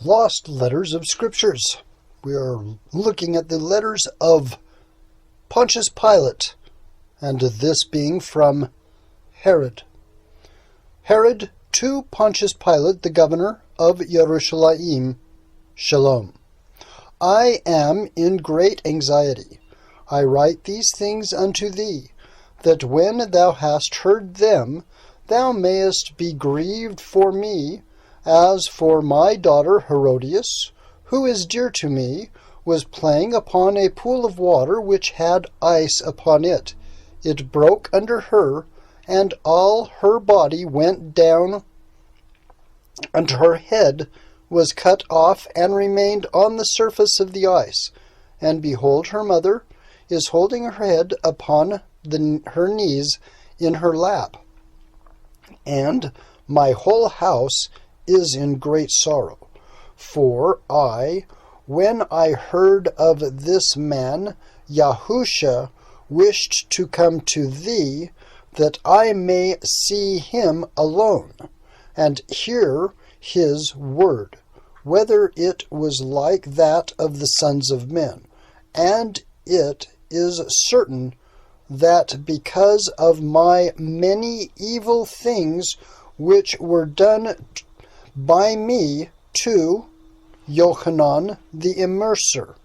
Lost Letters of Scriptures. We are looking at the letters of Pontius Pilate, and this being from Herod. Herod to Pontius Pilate, the governor of Jerusalem, Shalom. I am in great anxiety. I write these things unto thee, that when thou hast heard them, thou mayest be grieved for me, as for my daughter Herodias, who is dear to me, was playing upon a pool of water which had ice upon it. It broke under her, and all her body went down, and her head was cut off and remained on the surface of the ice. And behold, her mother is holding her head upon her knees in her lap. And my whole house is in great sorrow. For I, when I heard of this man, Yahshua, wished to come to thee, that I may see him alone, and hear his word, whether it was like that of the sons of men. And it is certain that because of my many evil things which were done by me to Johanan the Immerser,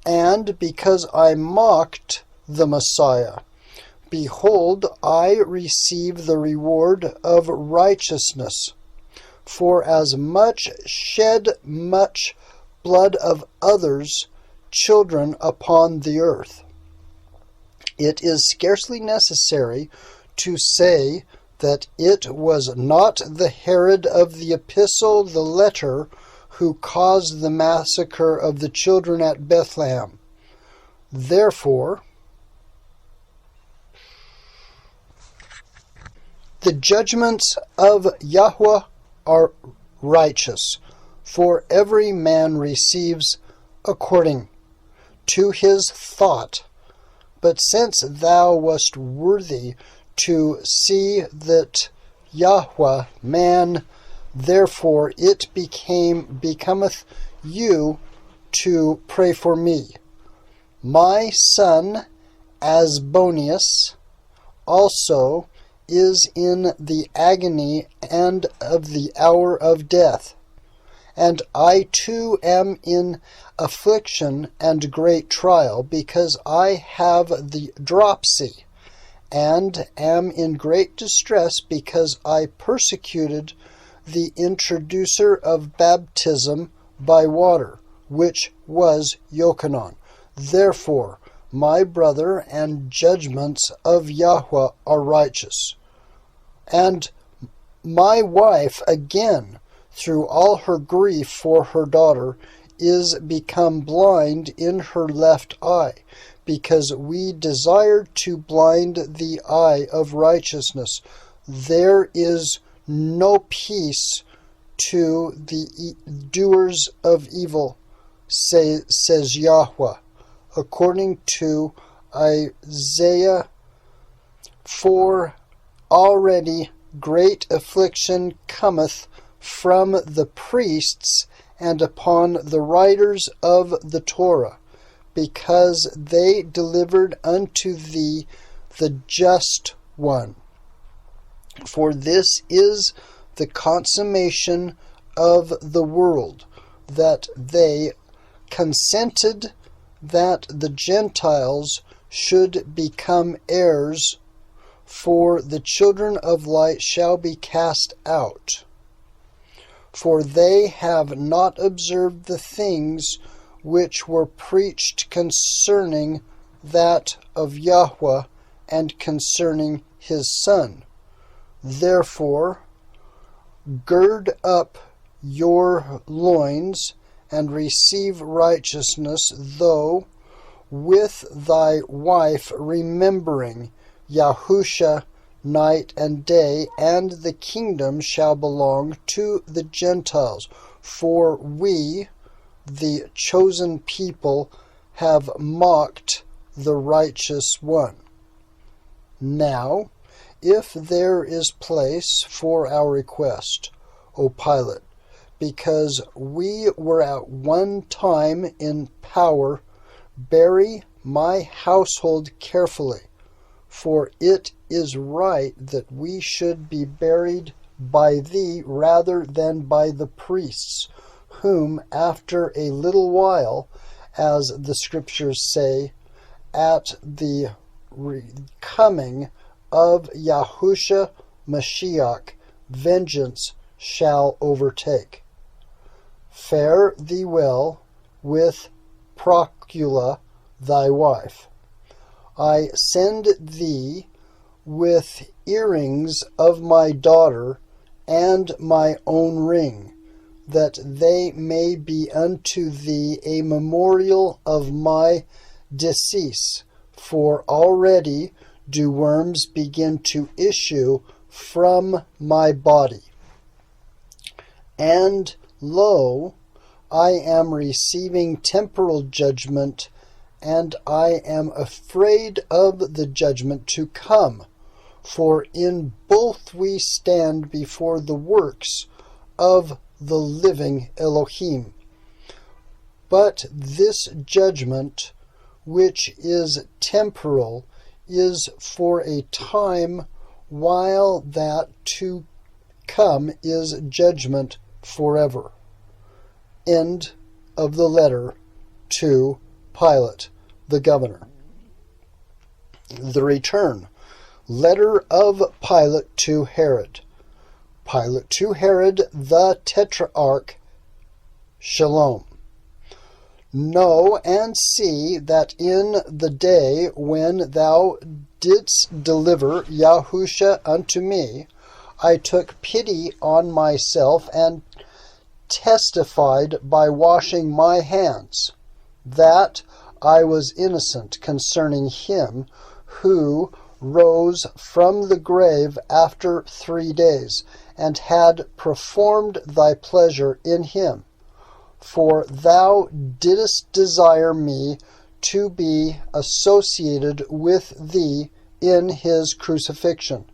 and because I mocked the Messiah, behold, I receive the reward of righteousness. For as much shed much blood of others' children upon the earth, it is scarcely necessary to say that it was not the Herod of the epistle, the letter, who caused the massacre of the children at Bethlehem. Therefore, the judgments of Yahshua are righteous, for every man receives according to his thought. But since thou wast worthy to see that Yahshua man, therefore it becometh you to pray for me. My son Asbonius also is in the agony and of the hour of death. And I too am in affliction and great trial, because I have the dropsy, and am in great distress, because I persecuted the introducer of baptism by water, which was Johanan. Therefore, my brother, and judgments of Yahshua are righteous. And my wife, again, through all her grief for her daughter, is become blind in her left eye, because we desired to blind the eye of righteousness. There is no peace to the doers of evil, says Yahshua, according to Isaiah. For already great affliction cometh from the priests and upon the writers of the Torah, because they delivered unto thee the just one. For this is the consummation of the world, that they consented that the Gentiles should become heirs, for the children of light shall be cast out. For they have not observed the things which were preached concerning that of Yahshua, and concerning his Son. Therefore, gird up your loins, and receive righteousness, though with thy wife remembering Yahshua night and day, and the kingdom shall belong to the Gentiles. For we, the chosen people, have mocked the righteous one. Now, if there is place for our request, O Pilate, because we were at one time in power, bury my household carefully, for it is right that we should be buried by thee rather than by the priests, whom after a little while, as the Scriptures say, at the coming of Yahshua Mashiach, vengeance shall overtake. Fare thee well with Procula thy wife. I send thee with earrings of my daughter and my own ring, that they may be unto thee a memorial of my decease, for already do worms begin to issue from my body. And lo, I am receiving temporal judgment, and I am afraid of the judgment to come, for in both we stand before the works of the living Elohim. But this judgment, which is temporal, is for a time, while that to come is judgment forever. End of the letter to Pilate, the governor. The return. Letter of Pilate to Herod. Pilate to Herod the Tetrarch. Shalom. Know and see that in the day when thou didst deliver Yahshua unto me, I took pity on myself and testified by washing my hands, that I was innocent concerning him who rose from the grave after 3 days, and had performed thy pleasure in him. For thou didst desire me to be associated with thee in his crucifixion.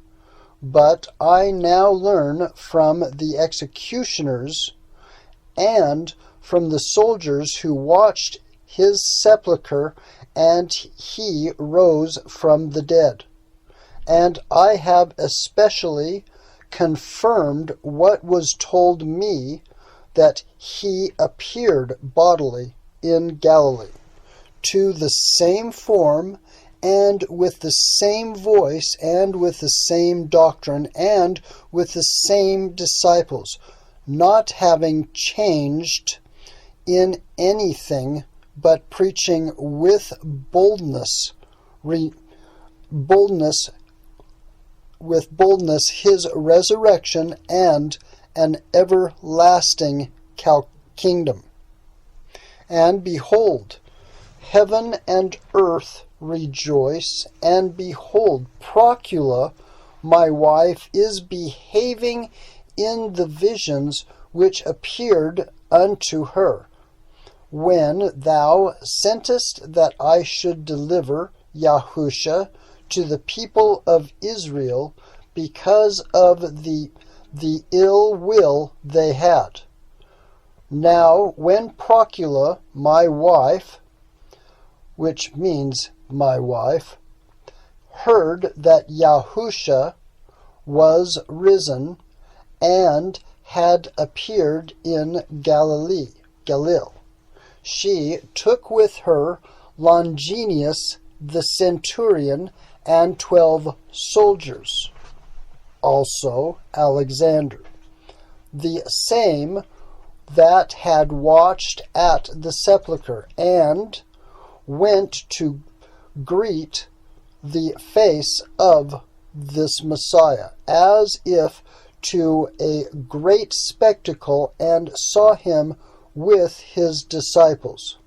But I now learn from the executioners and from the soldiers who watched his sepulchre, and he rose from the dead. And I have especially confirmed what was told me, that he appeared bodily in Galilee, to the same form, and with the same voice, and with the same doctrine, and with the same disciples, not having changed in anything, but preaching with boldness his resurrection and an everlasting kingdom. And behold, heaven and earth rejoice, and behold, Procula, my wife, is behaving in the visions which appeared unto her, when thou sentest that I should deliver Yahshua to the people of Israel, because of the ill will they had. Now, when Procula, my wife, which means my wife, heard that Yahshua was risen and had appeared in Galilee, she took with her Longinus the centurion and 12 soldiers, also Alexander, the same that had watched at the sepulchre, and went to greet the face of this Messiah, as if to a great spectacle, and saw him with his disciples.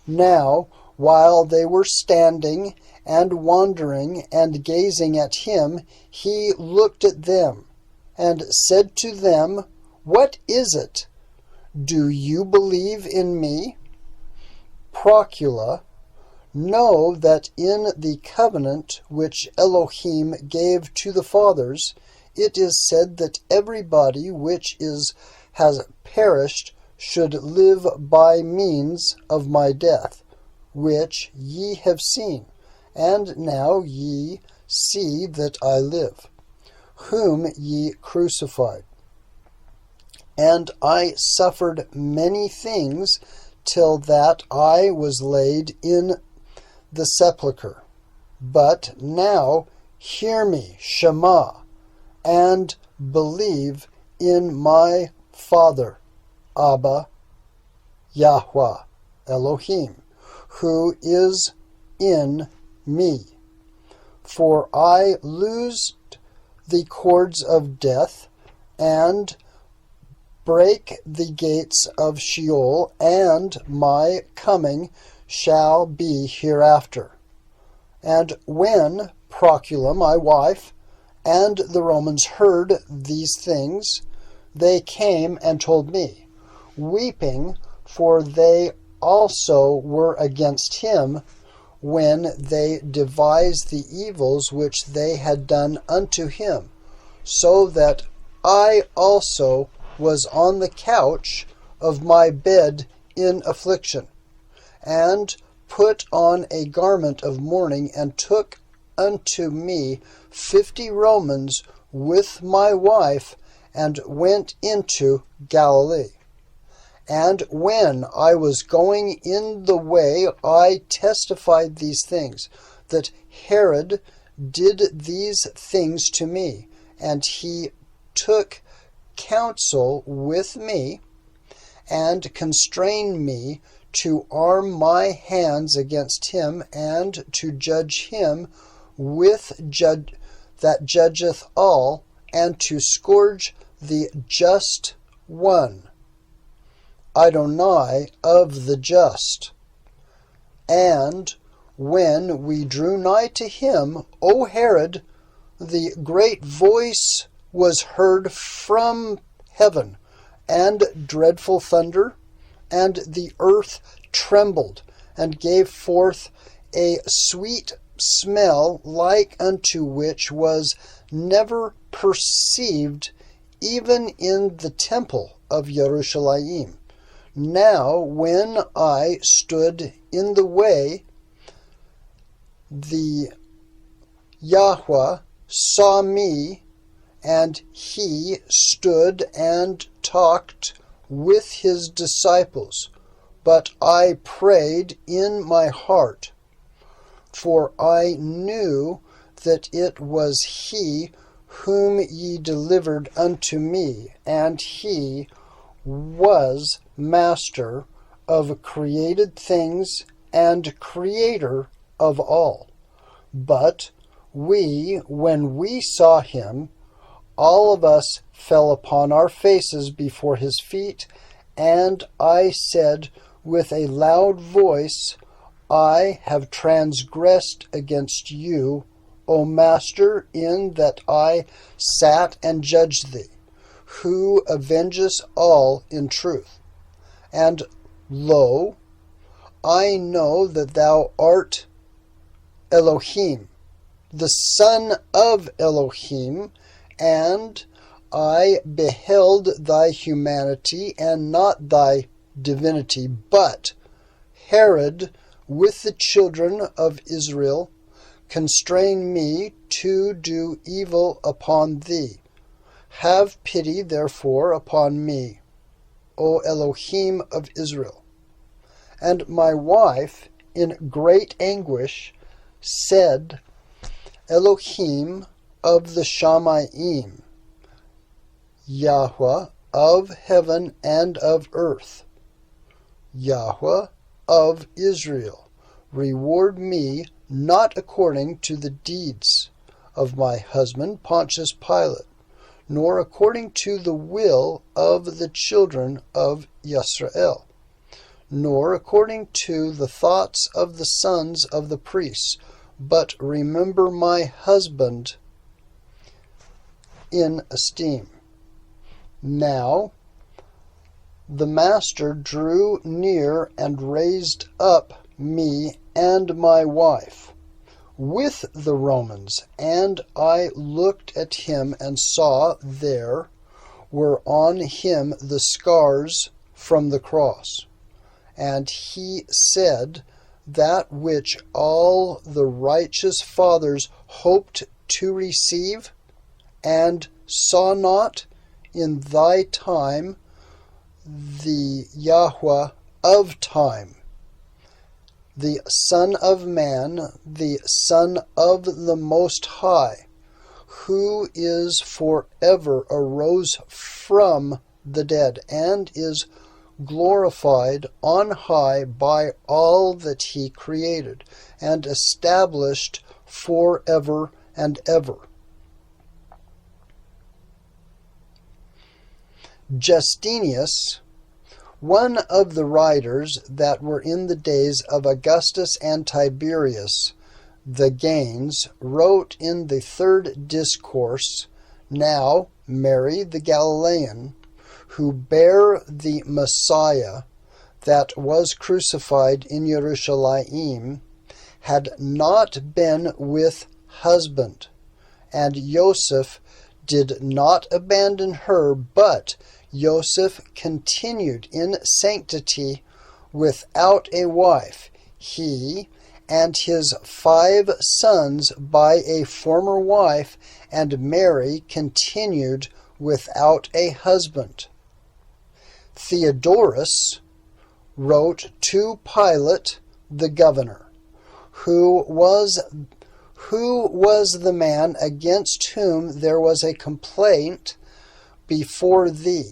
Now, while they were standing and wondering and gazing at him, he looked at them, and said to them, What is it? Do you believe in me? Procula, know that in the covenant which Elohim gave to the fathers, it is said that everybody which has perished should live by means of my death, which ye have seen, and now ye see that I live, whom ye crucified. And I suffered many things till that I was laid in the sepulchre. But now hear me, Shema, and believe in my Father, Abba, YHWH, Elohim, who is in me. For I loosed the cords of death, and break the gates of Sheol, and my coming shall be hereafter. And when Procula, my wife, and the Romans heard these things, they came and told me, weeping, for they also were against him, when they devised the evils which they had done unto him, so that I also was on the couch of my bed in affliction, and put on a garment of mourning, and took unto me 50 Romans with my wife, and went into Galilee. And when I was going in the way, I testified these things, that Herod did these things to me, and he took counsel with me, and constrained me to arm my hands against him, and to judge him with that judgeth all, and to scourge the just one, Adonai of the just. And when we drew nigh to him, O Herod, the great voice was heard from heaven, and dreadful thunder, and the earth trembled, and gave forth a sweet smell, like unto which was never perceived even in the temple of Jerusalem. Now when I stood in the way, the YHWH saw me, and he stood and talked with his disciples. But I prayed in my heart, for I knew that it was he whom ye delivered unto me, and he was master of created things and creator of all. But we, when we saw him, all of us fell upon our faces before his feet, and I said with a loud voice, I have transgressed against you, O Master, in that I sat and judged thee, who avengest all in truth. And lo, I know that thou art Elohim, the Son of Elohim, and I beheld thy humanity and not thy divinity. But Herod, with the children of Israel, constrained me to do evil upon thee. Have pity, therefore, upon me, O Elohim of Israel. And my wife, in great anguish, said, Elohim of the Shamayim, YHWH of heaven and of earth, YHWH of Israel, reward me not according to the deeds of my husband Pontius Pilate, nor according to the will of the children of Yisrael, nor according to the thoughts of the sons of the priests, but remember my husband in esteem. Now the Master drew near and raised up me and my wife, with the Romans, and I looked at him and saw there were on him the scars from the cross. And he said, that which all the righteous fathers hoped to receive, and saw not in thy time, the Yahshua of time, the Son of Man, the Son of the Most High, who is forever arose from the dead, and is glorified on high by all that he created, and established forever and ever. Justinus, one of the writers that were in the days of Augustus and Tiberius, the Gains, wrote in the third discourse, now Mary the Galilean, who bare the Messiah that was crucified in Jerusalem, had not been with husband, and Joseph did not abandon her, but Joseph continued in sanctity without a wife, he and his 5 sons by a former wife, and Mary continued without a husband. Theodorus wrote to Pilate the governor, who was the man against whom there was a complaint before thee,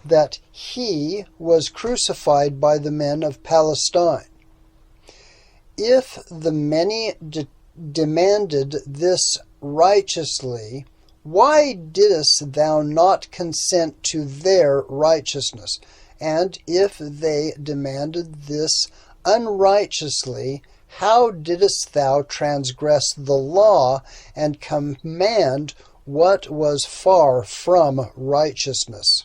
that he was crucified by the men of Palestine. If the many demanded this righteously, why didst thou not consent to their righteousness? And if they demanded this unrighteously, how didst thou transgress the law and command what was far from righteousness?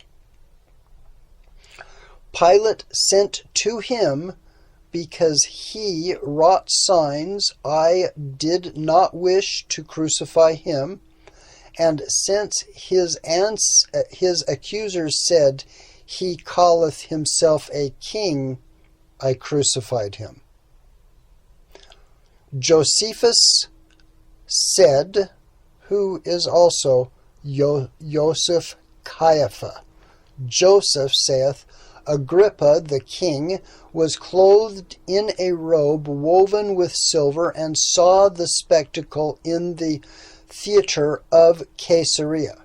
Pilate sent to him, because he wrought signs. I did not wish to crucify him. And since his accusers said, he calleth himself a king, I crucified him. Josephus said, who is also Joseph Caiaphas. Joseph saith, Agrippa the king was clothed in a robe woven with silver, and saw the spectacle in the theater of Caesarea.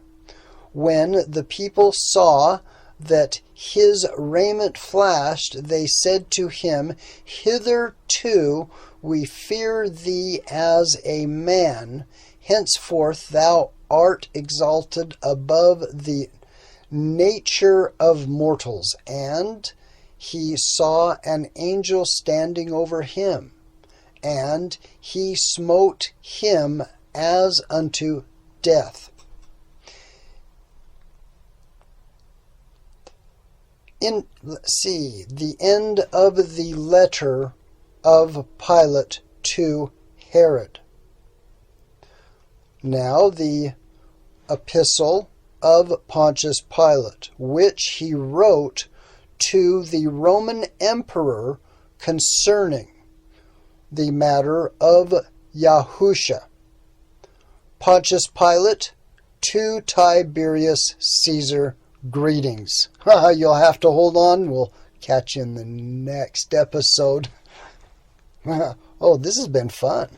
When the people saw that his raiment flashed, they said to him, Hitherto we fear thee as a man, henceforth thou art exalted above the nature of mortals. And he saw an angel standing over him, and he smote him as unto death. The end of the letter of Pilate to Herod. Now the epistle of Pontius Pilate, which he wrote to the Roman emperor concerning the matter of Yahshua. Pontius Pilate to Tiberius Caesar, greetings. You'll have to hold on. We'll catch you in the next episode. Oh, this has been fun.